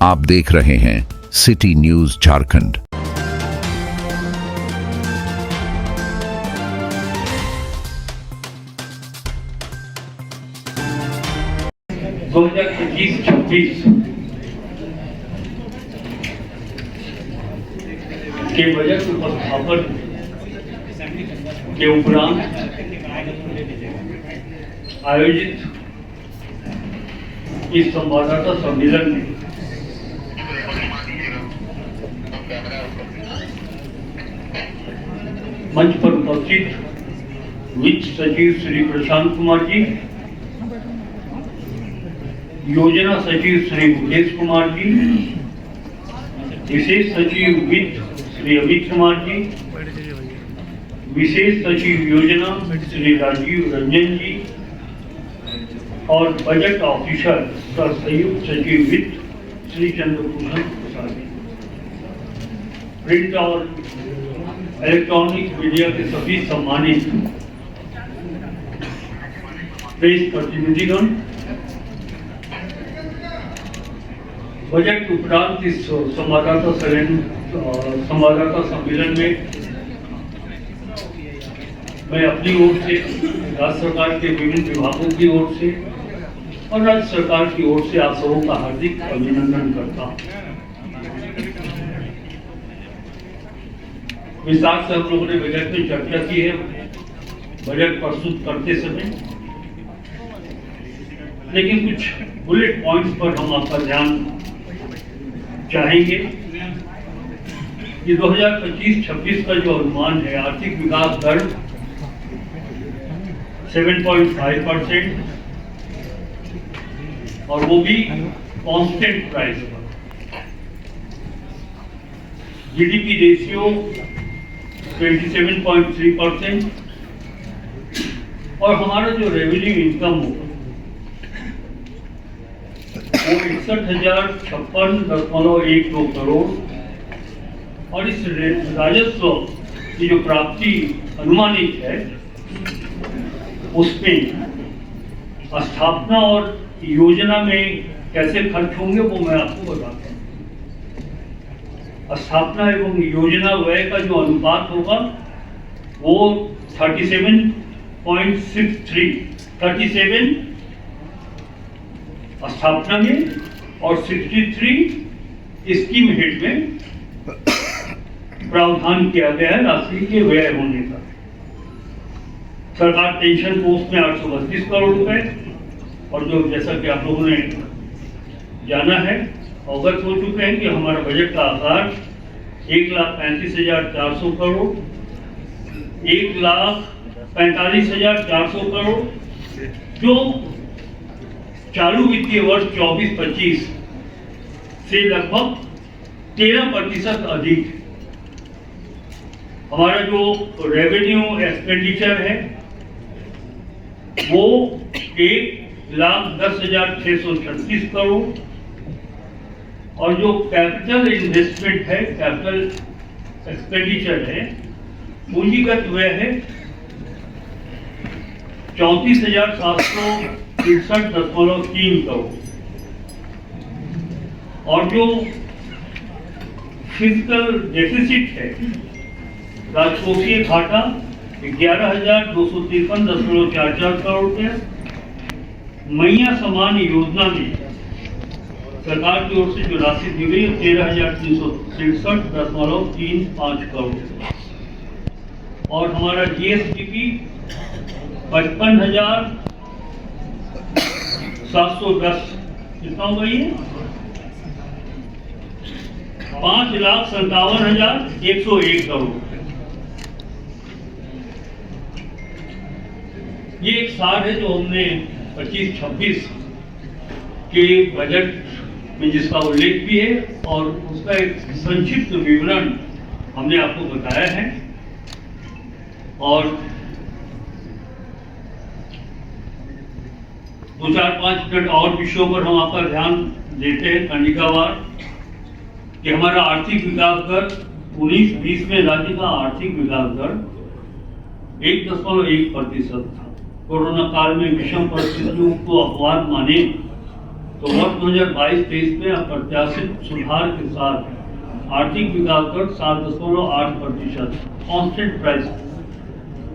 आप देख रहे हैं सिटी न्यूज झारखंड। दो 2025-26 के बजट उपस्थापन के उपरांत आयोजित इस संवाददाता सम्मेलन में मंच पर उपस्थित वित्त सचिव श्री प्रशांत कुमार जी, योजना सचिव श्री मुकेश कुमार जी, विशेष सचिव वित्त श्री अमित कुमार जी, विशेष सचिव योजना श्री राजीव रंजन जी और बजट ऑफिसर सह संयुक्त सचिव वित्त श्री चंद्रभूषण प्रसाद जी। प्रिंट और इलेक्ट्रॉनिक मीडिया के सभी सम्मानित प्रेस प्रतिनिधिगण, बजट उपरांत इस संवाददाता सम्मेलन में मैं अपनी ओर से, राज्य सरकार के विभिन्न विभागों की ओर से और राज्य सरकार की ओर से आप सबों का हार्दिक अभिनंदन करता हूं। विस्तार से हम लोगों ने बजट में चर्चा की है बजट प्रस्तुत करते समय, लेकिन कुछ बुलेट पॉइंट्स पर हम आपका ध्यान चाहेंगे कि 2025-26 का जो अनुमान है, आर्थिक विकास दर 7.5% और वो भी कांस्टेंट प्राइस पर। जीडीपी रेशियो 27.3% और हमारा जो रेवेन्यू इनकम होगा वो 61,056.12 करोड़ और इस राजस्व की जो प्राप्ति अनुमानित है उसमें स्थापना और योजना में कैसे खर्च होंगे वो मैं आपको बताता हूँ। स्थापना एवं योजना व्यय का जो अनुपात होगा वो 37 स्थापना में और 63 स्कीम हेड में प्रावधान किया गया है राशि के व्यय होने का। सरकार पेंशन पोस्ट में 832 करोड़ रुपए और जो जैसा कि आप लोगों ने जाना है, अवगत हो चुके हैं कि हमारा बजट का आकार 1,35,400 करोड़, 1,45,400 करोड़ जो चालू वित्तीय वर्ष 24-25 से लगभग 13% अधिक। हमारा जो रेवेन्यू एक्सपेंडिचर है वो 1,10,636 करोड़ और जो कैपिटल इन्वेस्टमेंट है, कैपिटल एक्सपेंडिचर है, पूंजीगत व्यय है 34,763.3 करोड़ और जो फिजिकल डेफिसिट है, राजकोषीय घाटा 11,253.44 करोड़ रुपए। मैया समान योजना में सरकार की ओर से जो राशि दी गई 13,363.35 करोड़ और हमारा जीएसडीपी 55,710 कितना हो गई है 5,57,101 करोड़। ये एक सार है जो हमने 25-26 के बजट में जिसका उल्लेख भी है और उसका एक संक्षिप्त विवरण हमने आपको बताया है। और 2-4-5 मिनट और विषयों पर हम आपका ध्यान देते हैं खंडिकावार कि हमारा आर्थिक विकास दर 19-20 में राज्य का आर्थिक विकास दर 1.1% था। कोरोना काल में विषम परिस्थितियों को अपवाद माने तो वर्ष 2022-23 में अप्रत्याशित सुधार के साथ आर्थिक विकास दर 7.8% कांस्टेंट प्राइस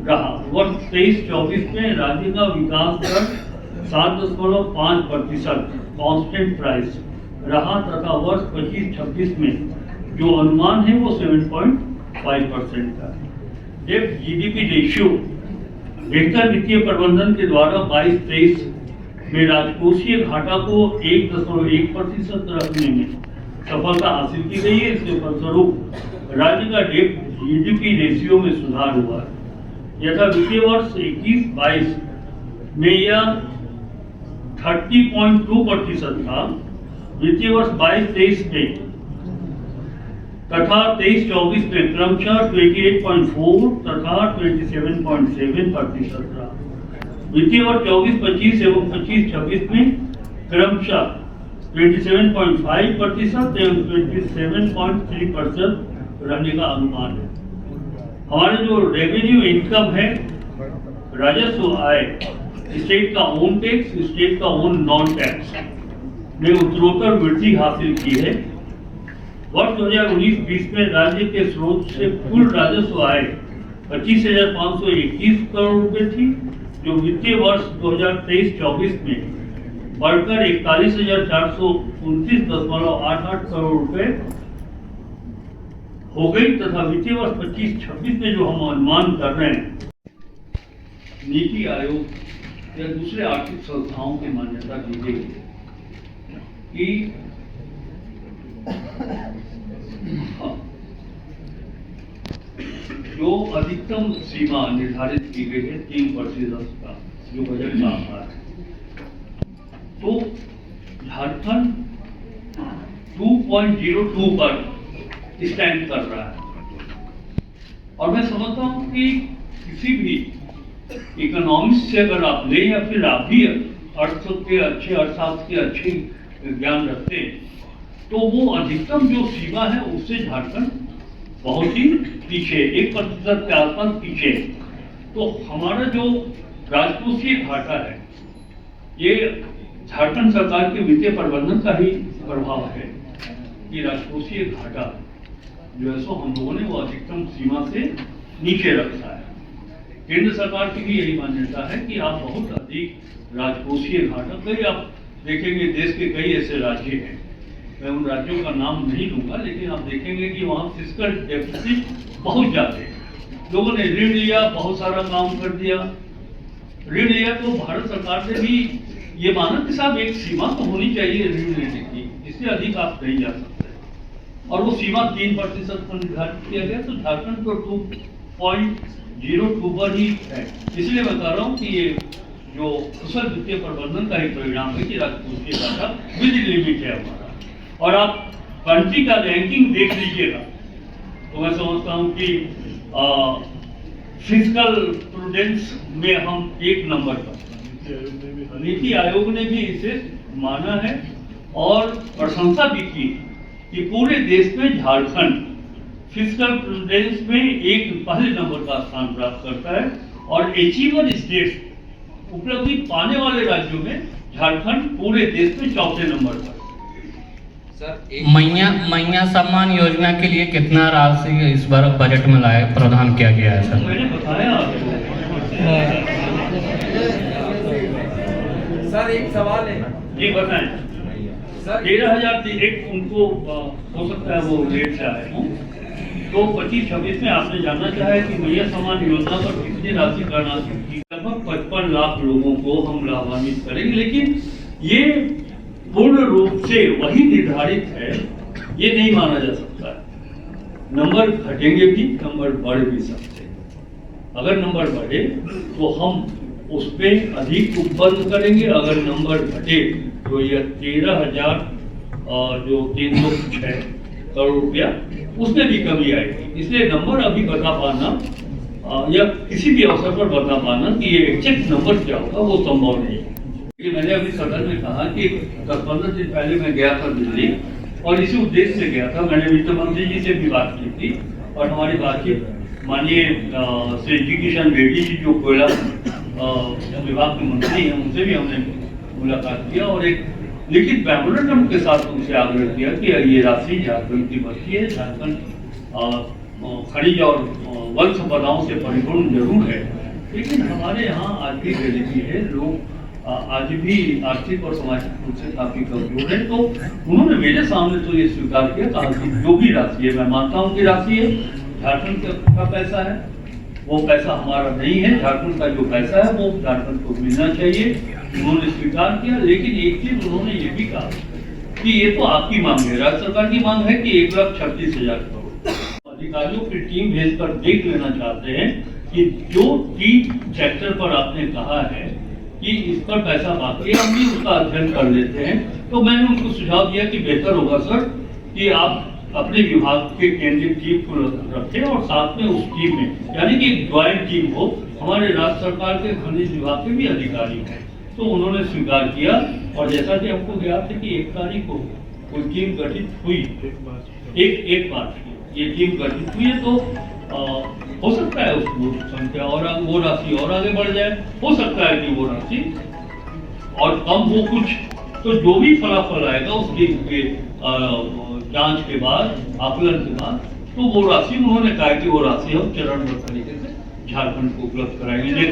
रहा। वर्ष 23-24 में राज्य का विकास दर 7.5% कांस्टेंट प्राइस रहा तथा वर्ष 25-26 में जो अनुमान है वो 7.5% का। डेब्ट जीडीपी रेशियो बेहतर वित्तीय प्रबंधन के द्वारा 22-23 में राजकोषीय घाटा को 1.1% रखने में सफलता हासिल की गई है। इसके फलस्वरूप राज्य का डेब्ट जीडीपी रेशियो में सुधार हुआ है। यथा वित्तीय वर्ष 21-22 में यह 30.2% था, वित्तीय वर्ष 22-23 में तथा 23-24 में क्रमशः 28.4 तथा 27.7% रहा। वित्तीय वर्ष 24-25 एवं 25-26 में क्रमशः 27.5% एवं 27.3% रहने का अनुमान है। हमारे जो रेवेन्यू इनकम है, राजस्व आय, स्टेट का ओन टैक्स, स्टेट का ओन नॉन टैक्स ने उत्तरोत्तर वृद्धि हासिल की है। वर्ष 2019-20 में राज्य के स्रोत से कुल राजस्व आय 25,521 करोड़ रुपए थी, जो वित्तीय वर्ष 2023-24 में बढ़कर 41,429.88 करोड़ रुपए हो गई तथा वित्तीय वर्ष 25-26 में जो हम अनुमान कर रहे हैं, नीति आयोग या दूसरे आर्थिक संस्थाओं की मान्यता दी गई कि जो अधिकतम सीमा निर्धारित की गई है 3% का जो बजट का आधार है, तो झारखंड 2.02 पर स्टैंड कर रहा है। और मैं समझता हूं कि किसी भी इकोनॉमिक्स से अगर आप लें या फिर आप भी अर्थशास्त्र के अच्छे ज्ञान रखते हैं, तो वो अधिकतम जो सीमा है उससे झारखंड बहुत ही पीछे, 1% के आसपास पीछे। तो हमारा जो राजकोषीय घाटा है, ये झारखंड सरकार के वित्तीय प्रबंधन का ही प्रभाव है कि राजकोषीय घाटा जो है सो हम लोगों ने वो अधिकतम सीमा से नीचे रखा है। केंद्र सरकार की भी यही मान्यता है कि आप बहुत अधिक राजकोषीय घाटा, कई आप देखेंगे देश के कई ऐसे राज्य हैं, मैं उन राज्यों का नाम नहीं लूंगा, लेकिन आप देखेंगे कि वहाँ फिस्कल डेफिसिट बहुत ज्यादा है। लोगों ने ऋण लिया, बहुत सारा काम कर दिया, ऋण लिया तो भारत सरकार ने भी ये माना कि साहब एक सीमा तो होनी चाहिए ऋण लेने की, इससे अधिक आप नहीं जा सकते, और वो सीमा 3% पर निर्धारित किया गया। तो झारखंड को 2.02 पर ही है। इसलिए मैं कह रहा हूँ कि ये जो कुशल वित्तीय प्रबंधन का ही परिणाम है कि राजकोषीय घाटा विद लिमिट है हमारा। और आप कंट्री का रैंकिंग देख लीजिएगा तो मैं समझता हूँ कि फिस्कल प्रूडेंस में हम 1 नंबर पर। नीति आयोग ने भी इसे माना है और प्रशंसा भी की कि पूरे देश में झारखंड फिस्कल प्रूडेंस में पहले नंबर का स्थान प्राप्त करता है, और अचीवर स्टेट्स उपलब्धि पाने वाले राज्यों में झारखंड पूरे देश में 4थे नंबर पर। मैया सम्मान योजना के लिए कितना राशि इस बार बजट में लाए प्रदान किया गया है सर? मैंने बताया सर, एक सवाल है जी, बताएं सर। 13,000 एक उनको हो सकता है वो लेट से आए हों, तो 25-26 में आपने जानना चाहा है कि मैया सम्मान योजना पर कितनी राशि गणना की। लगभग 55 लाख लोगों को हम लाभान्वित करेंगे, लेकिन ये पूर्ण रूप से वही निर्धारित है, ये नहीं माना जा सकता है। नंबर घटेंगे भी, नंबर बढ़ भी सकते हैं। अगर नंबर बढ़े तो हम उस पर अधिक उत्पन्न करेंगे, अगर नंबर घटे तो यह 13,000 जो 306 करोड़ रुपया उसमें भी कमी आएगी। इसलिए नंबर अभी बता पाना या किसी भी अवसर पर बता पाना कि ये एग्जैक्ट नंबर क्या होगा वो संभव नहीं है। मैंने अभी सदन में कहा कि 10-15 दिन पहले मैं गया था दिल्ली, और इसी उद्देश्य से गया था। मैंने वित्त मंत्री जी से भी बात की थी, और हमारी बातचीत माननीय श्री जी किशन रेड्डी जी जो कोयला विभाग के मंत्री हैं, उनसे भी हमने मुलाकात किया, और एक लेकिन मेमोरेंडम के साथ उनसे आग्रह किया कि ये राशि झारखंड की बची है, झारखंड खनिज और वन संपदाओं से परिपूर्ण जरूर है, लेकिन हमारे यहाँ आज भी गरीबी है, लोग आज भी आर्थिक और सामाजिक रूप से काफी कमजोर है। तो उन्होंने मेरे सामने तो ये स्वीकार किया, कहा कि जो भी राशि है, मैं मानता हूँ कि राशि है, झारखंड का पैसा है, वो पैसा हमारा नहीं है, झारखंड का जो पैसा है वो झारखंड को मिलना चाहिए। उन्होंने स्वीकार किया, लेकिन एक चीज उन्होंने ये भी कहा कि ये तो आपकी मांग है, राज्य सरकार की मांग है कि 1,36,000 करोड़। अधिकारियों की टीम भेजकर देख लेना चाहते हैं कि जो 3 सेक्टर पर आपने कहा है कि इस पर पैसा बाकी है, हम भी उसका अध्ययन कर लेते हैं। तो मैंने उनको सुझाव दिया कि बेहतर होगा सर कि आप अपने विभाग के केंद्रीय टीम को रखें और साथ में उस टीम में, यानी कि एक ज्वाइंट टीम हो, हमारे राज्य सरकार के खनिज विभाग के भी अधिकारी हैं। तो उन्होंने स्वीकार किया, और जैसा कि हमको ज्ञात है कि 1 तारीख को कोई टीम गठित हुई, एक मार्च को ये टीम गठित हुई है। तो हो सकता है उसको संख्या और वो राशि और आगे बढ़ जाए, हो सकता है कि वो राशि और कम हो कुछ। तो जो भी फलाफल आएगा उसके जांच के बाद, आकलन के बाद, तो वो राशि उन्होंने कहा कि वो राशि हम चरणबद्ध तरीके से झारखंड को उपलब्ध कराएंगे।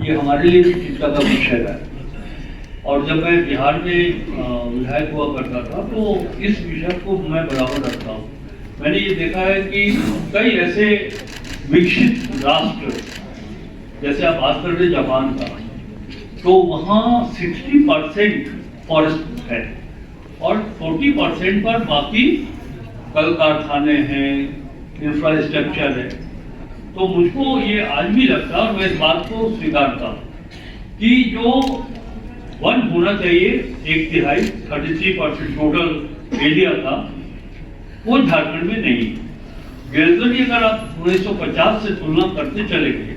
ये हमारे लिए भी चिंता का विषय है, और जब मैं बिहार में विधायक हुआ करता था तो इस विषय को मैं बराबर रखता हूँ। मैंने ये देखा है कि कई ऐसे विकसित राष्ट्र, जैसे आप बात कर रहे जापान का, तो वहाँ 60% फॉरेस्ट है और 40% पर बाकी कल कारखाने हैं, इंफ्रास्ट्रक्चर है। तो मुझको ये आज भी लगता है, और मैं इस बात को स्वीकारता हूँ कि जो वन होना चाहिए 1/3 33% टोटल एरिया का, वो झारखंड में नहीं। ग्रेजुअली अगर आप 1950 से तुलना करते चले गए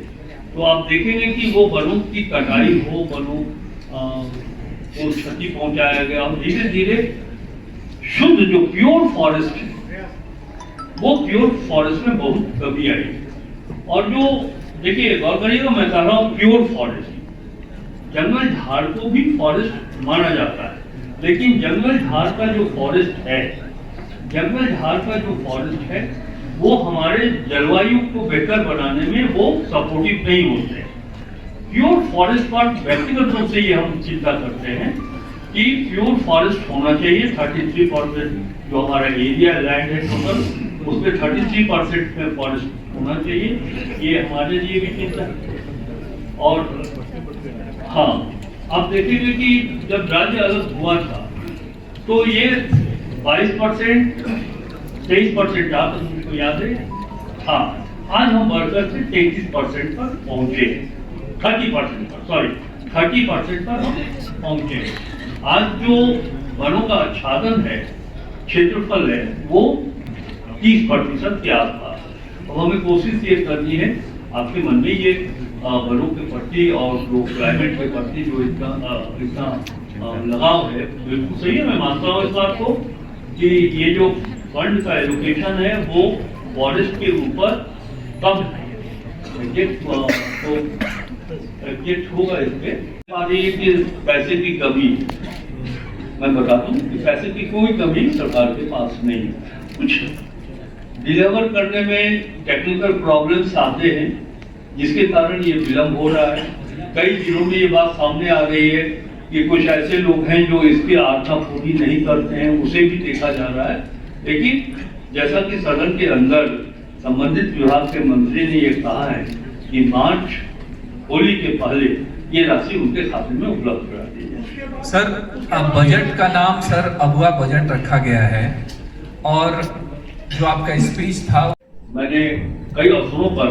तो आप देखेंगे कि वो वनों की कटाई हो, वनों को क्षति पहुंचाया गया, और धीरे धीरे शुद्ध जो प्योर फॉरेस्ट है वो प्योर फॉरेस्ट में बहुत कमी आई। और जो देखिए गौर करिएगा, मैं कह रहा हूँ प्योर फॉरेस्ट, जंगल झाड़ को भी फॉरेस्ट माना जाता है, लेकिन जंगल झाड़ का जो फॉरेस्ट है, जंगल झाड़ का जो फॉरेस्ट है वो हमारे जलवायु को बेहतर बनाने में वो सपोर्टिव नहीं होते। प्योर फॉरेस्ट पर व्यक्तिगत रूप से ये हम चिंता करते हैं कि प्योर फॉरेस्ट होना चाहिए। 33% जो हमारा एरिया लैंड है टोटल, उसमें 33% में फॉरेस्ट होना चाहिए, ये हमारे लिए भी चिंता है। और हाँ, आप देखेंगे कि जब राज्य अलग हुआ था तो ये 22%, 23% था, तो मुझको याद है। हाँ, आज हम बढ़कर से 33% पर पहुंचे, 30% पर, सॉरी 30% पर हम पहुंचे। आज जो वनों का आच्छादन है, क्षेत्रफल है, वो 30% के आसपास। अब हमें कोशिश ये करनी है, आपके मन में ये वनों के प्रति और जो क्लाइमेट के प्रति जो इतना लगाव है, बिल्कुल सही है। मैं मानता हूँ इस बात को कि ये जो फंड का एलोकेशन है वो फॉरेस्ट के ऊपर कम एग्जेक्ट होगा। इस पे पैसे की कमी, मैं बता दूं कि पैसे की कोई कमी सरकार के पास नहीं है। कुछ डिलीवर करने में टेक्निकल प्रॉब्लम्स आते हैं जिसके कारण ये विलम्ब हो रहा है। कई जिलों में ये बात सामने आ रही है कि कुछ ऐसे लोग हैं जो इसकी आज्ञा पूरी नहीं करते हैं, उसे भी देखा जा रहा है। लेकिन जैसा कि सदन के अंदर संबंधित विभाग के मंत्री ने ये कहा है कि मार्च होली के पहले ये राशि उनके खाते में उपलब्ध करा दी जाए। सर, अब बजट का नाम सर अगवा बजट रखा गया है, और जो आपका स्पीच था, मैंने कई अवसरों पर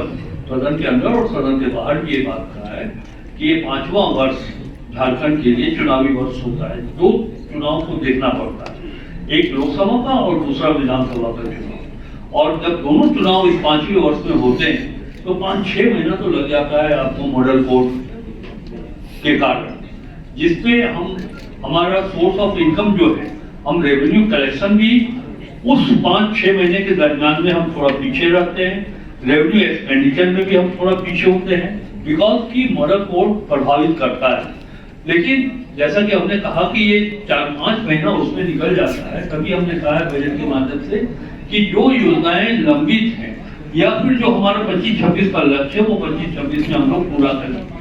सदन के अंदर और सदन के बाहर भी ये बात कहा है कि ये 5वां वर्ष झारखंड के लिए चुनावी वर्ष होता है। 2 चुनाव को देखना पड़ता है, एक लोकसभा का और दूसरा विधानसभा का चुनाव। और जब दोनों चुनाव इस 5वें वर्ष में होते हैं तो 5-6 महीना तो लग जाता है आपको मॉडल कोड के कारण, जिसपे हम हमारा सोर्स ऑफ इनकम जो है, हम रेवेन्यू कलेक्शन भी उस 5-6 महीने के दरमियान में हम थोड़ा पीछे रहते हैं, रेवेन्यू एक्सपेंडिचर में भी हम थोड़ा पीछे होते हैं, बिकॉज की मॉडल कोड प्रभावित करता है। लेकिन जैसा कि हमने कहा कि ये 4-5 महीना उसमें निकल जाता है, तभी हमने कहा है बजट के माध्यम से कि जो योजनाएं लंबित हैं या फिर जो हमारा 25-26 का लक्ष्य है वो 25-26 में हम लोग पूरा करें।